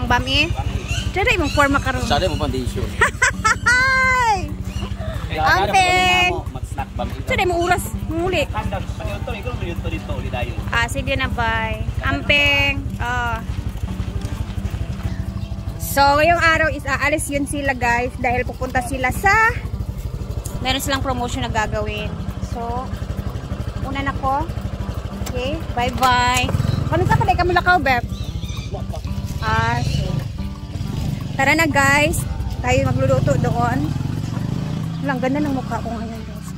bami? Dada imong forma karon. Sada mo foundation. Amping. Dada mo oras muli. Sige na bye. Amping. So, ngayong araw is aalis yun sila guys dahil pupunta sila sa meron silang promotion na gagawin. So, una na ko. Okay, bye-bye. Kano sa kaday kami lakaw, Beb? Tara na guys. Tayo magluluto doon. Walang ganda ng mukha ko ngayon guys.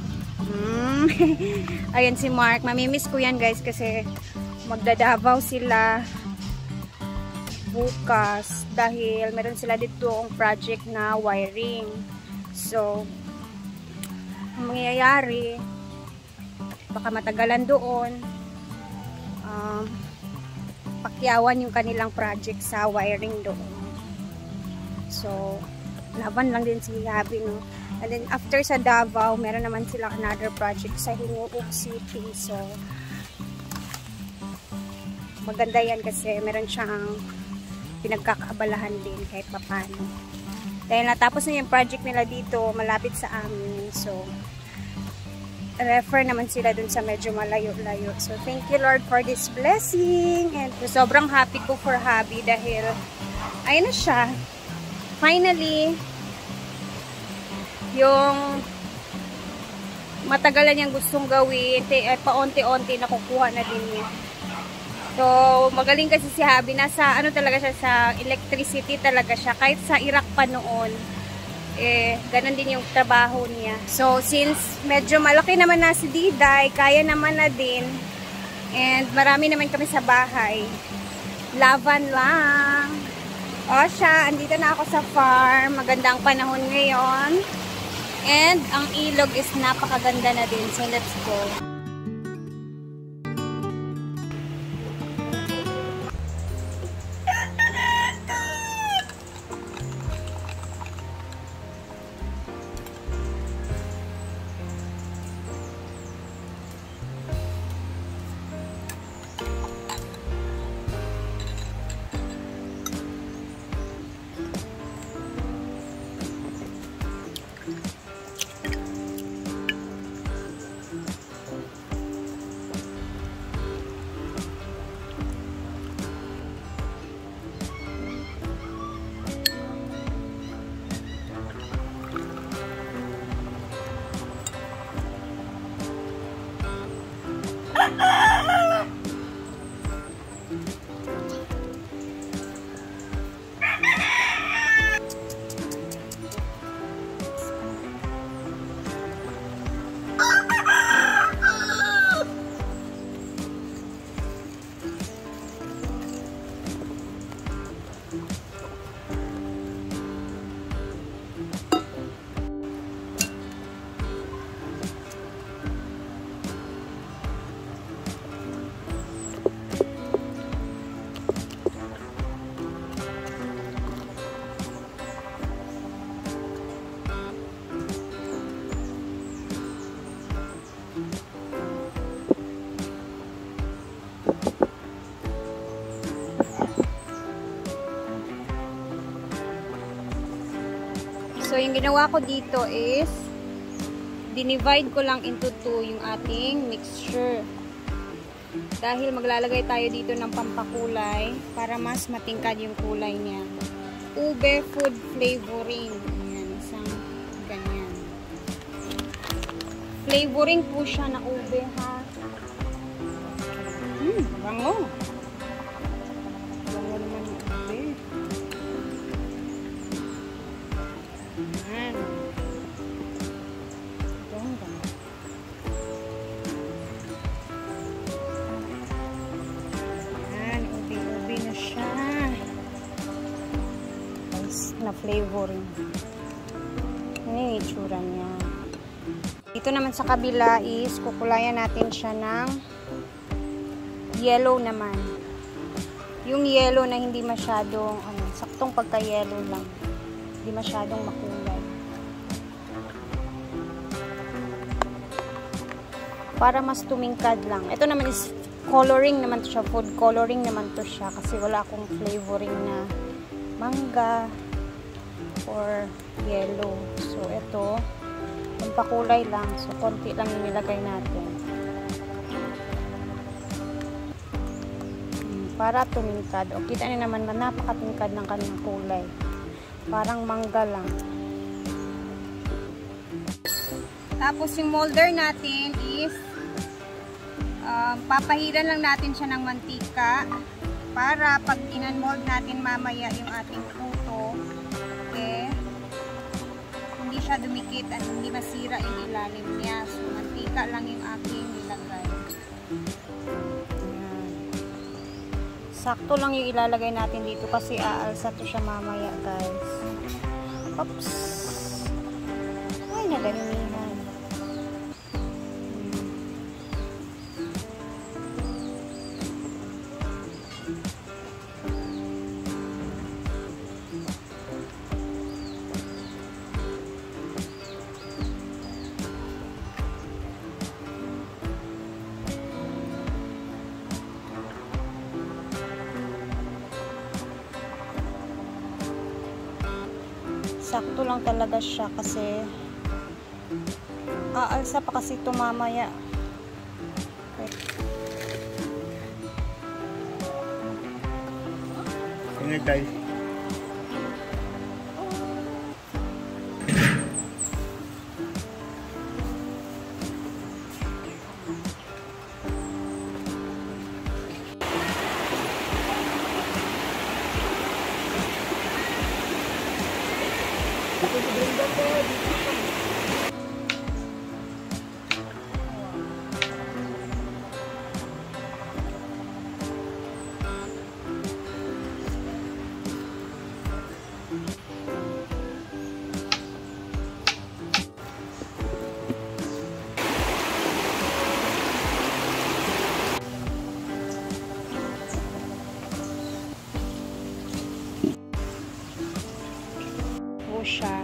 Ayan si Mark. Mamimiss ko yan guys kasi magdadavaw sila bukas dahil meron sila dito ang project na wiring. So, ang mangyayari baka matagalan doon. Pakyawan yung kanilang project sa wiring doon. So, laban lang din si Habi, no? And then, after sa Davao, meron naman silang another project sa Hinuog City. So, maganda yan kasi meron siyang pinagkakaabalahan din kahit papano. Dahil natapos na yung project nila dito, malapit sa amin. So, refer naman sila dun sa medyo malayo-layo. So, thank you Lord for this blessing. And sobrang happy ko for Habi dahil ayun na siya. Finally, yung matagalan niyang gustong gawin, paunti-unti nakukuha na din niya. So, magaling kasi si Habi. Nasa, ano talaga siya, sa electricity talaga siya. Kahit sa Iraq pa noon, ganun din yung trabaho niya. So, since medyo malaki naman na si Diday, kaya naman na din. And marami naman kami sa bahay. Laban lang. O siya, andito na ako sa farm. Magandang panahon ngayon. And ang ilog is napakaganda na din. So, let's go. So, yung ginawa ko dito is dinivide ko lang into 2 yung ating mixture. Dahil maglalagay tayo dito ng pampakulay para mas matingkad yung kulay niya. Ube food flavoring. Ayan, isang ganyan. Flavoring po siya na ube, ha? Bango. Bango naman yung ube. Ayan. Ayan, ube-ube na siya. Na flavoring. Ano yung itsura niya? Dito naman sa kabila is kukulayan natin siya ng yellow naman. Yung yellow na hindi masyadong saktong pagka-yellow lang. Hindi masyadong makulay. Para mas tumingkad lang. Ito naman is coloring naman to siya. Food coloring naman to siya kasi wala akong flavoring na mangga or yellow. So, ito, pampakulay lang. So, konti lang yung nilagay natin. Para tumingkad. O, kita niyo naman, napakatingkad ng kanyang kulay. Parang mangga lang. Tapos, yung molder natin is papahiran lang natin siya ng mantika para pag in-mold natin mamaya yung ating puto, okay, hindi siya dumikit at hindi masira yung ilalim niya. So, mantika lang yung aking nilagay. Ayan. Sakto lang yung ilalagay natin dito kasi aalsa to siya mamaya, guys. Oops! Ay, naganimihan. Sakto lang talaga siya kasi aalsa pa kasi ito mamaya. Okay. Ini guys. Siya.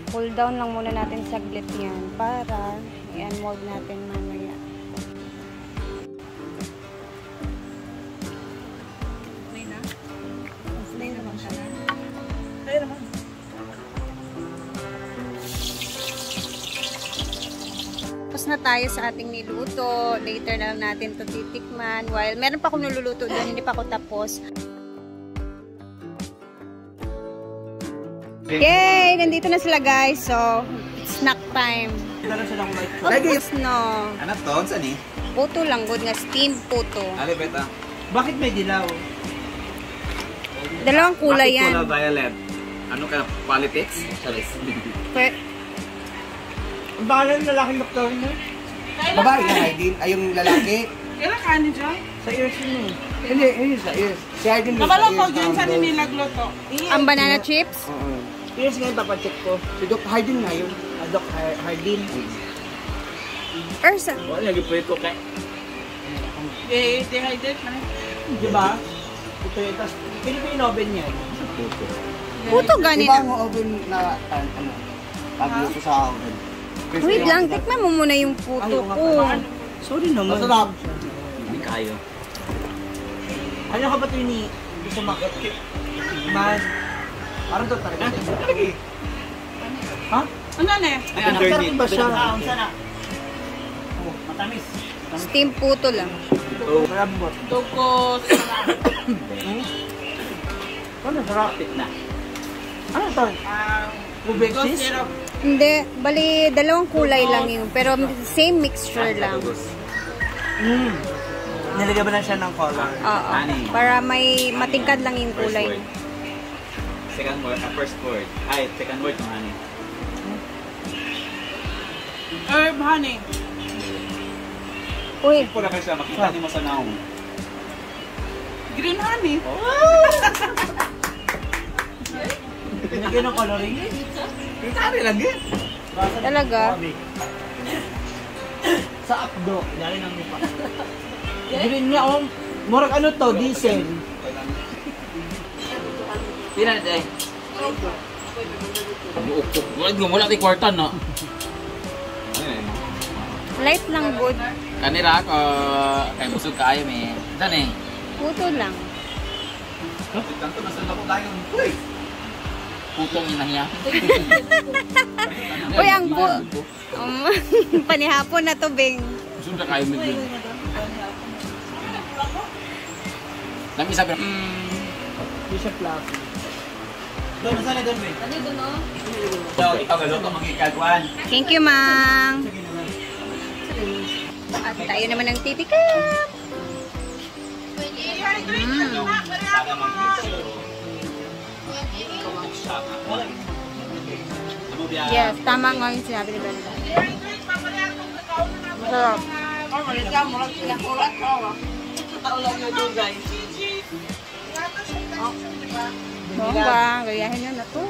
Pull down lang muna natin saglit yan para i-unmold natin mamaya. Okay na? Okay naman ka na? Okay naman. Tapos na tayo sa ating niluto. Later na lang natin ito titikman. While meron pa akong niluluto doon, hindi pa ako tapos. Yay! Nandito na sila, guys. So, snack time. Tapos no. Ano to? Saan eh? Puto lang, good nga. Steamed puto. Ali, beta. Bakit may dilaw? Dalawang kulay yan. Bakit kulay violet? Ano ka? Politics? Charis. Ang bahala ng lalaking doktor niya. Babae na Aydin? Ay, yung lalaki? Kailan ka niya dyan? Sa ears yun eh. Hindi sa ears. Si Aydin yung Nakala ko dyan sa nilagloto. Ang banana chips? Oo. Ears ngayon papacheck ko. Si Doc Aydin nga yun. Doc Hardin. Ersa. Wala, lagi po ito kay. Dehydrate na. Diba? Ito yung tas. Pilipino oven yan. Puto ganin. Diba ang oven na ano? Pagluto sa oven. Wait lang, tikman mo muna yung puto ko. Sorry naman. Masarap. Hindi kayo. Ano ka ba ito ni gusto makit? Man. Parang ito talaga. Ha? Ano na eh? Ay, underneath. Ba siya? Sana. Matamis. Steamed puto lang. Oh. Malambot. Dugos. Ano sarap? Na. Ano ito? Ube cheese? Hindi, bali dalawang kulay lang yun. Pero same mixture lang. Nilagyan ba na siya ng color? Oo. Para may matingkad lang yung kulay. Second word, first word. Ay, second word ng honey. Herb honey. Uy, Pura ka siya, makita niyo mo sa naong. Green honey. Nilagyan ng coloring? Kari lagi. talaga. Sa updo. Dali ng lupa. Green niya oh. Murag ano to? Diesel. Pila na day. Wala di kwarta na. Light lang good. Kanira ko kay busog kaayo me. Dan eh. Puto lang. Tanto nasa ako tayo. Uy! Putong inahiya. Uy, ang po. Panihapon na to, Beng. Sudah kayo medyo. Nami sabi. Hindi siya fluffy. Doon, saan na doon, Ben? Ano doon, no? So, ikaw galuto magkikagwan. Thank you, Mang. At tayo naman ang titikap. Sana Yes, tama nga yung sinabi ni Brenda. Masarap. Bongga, gayahin nyo na to.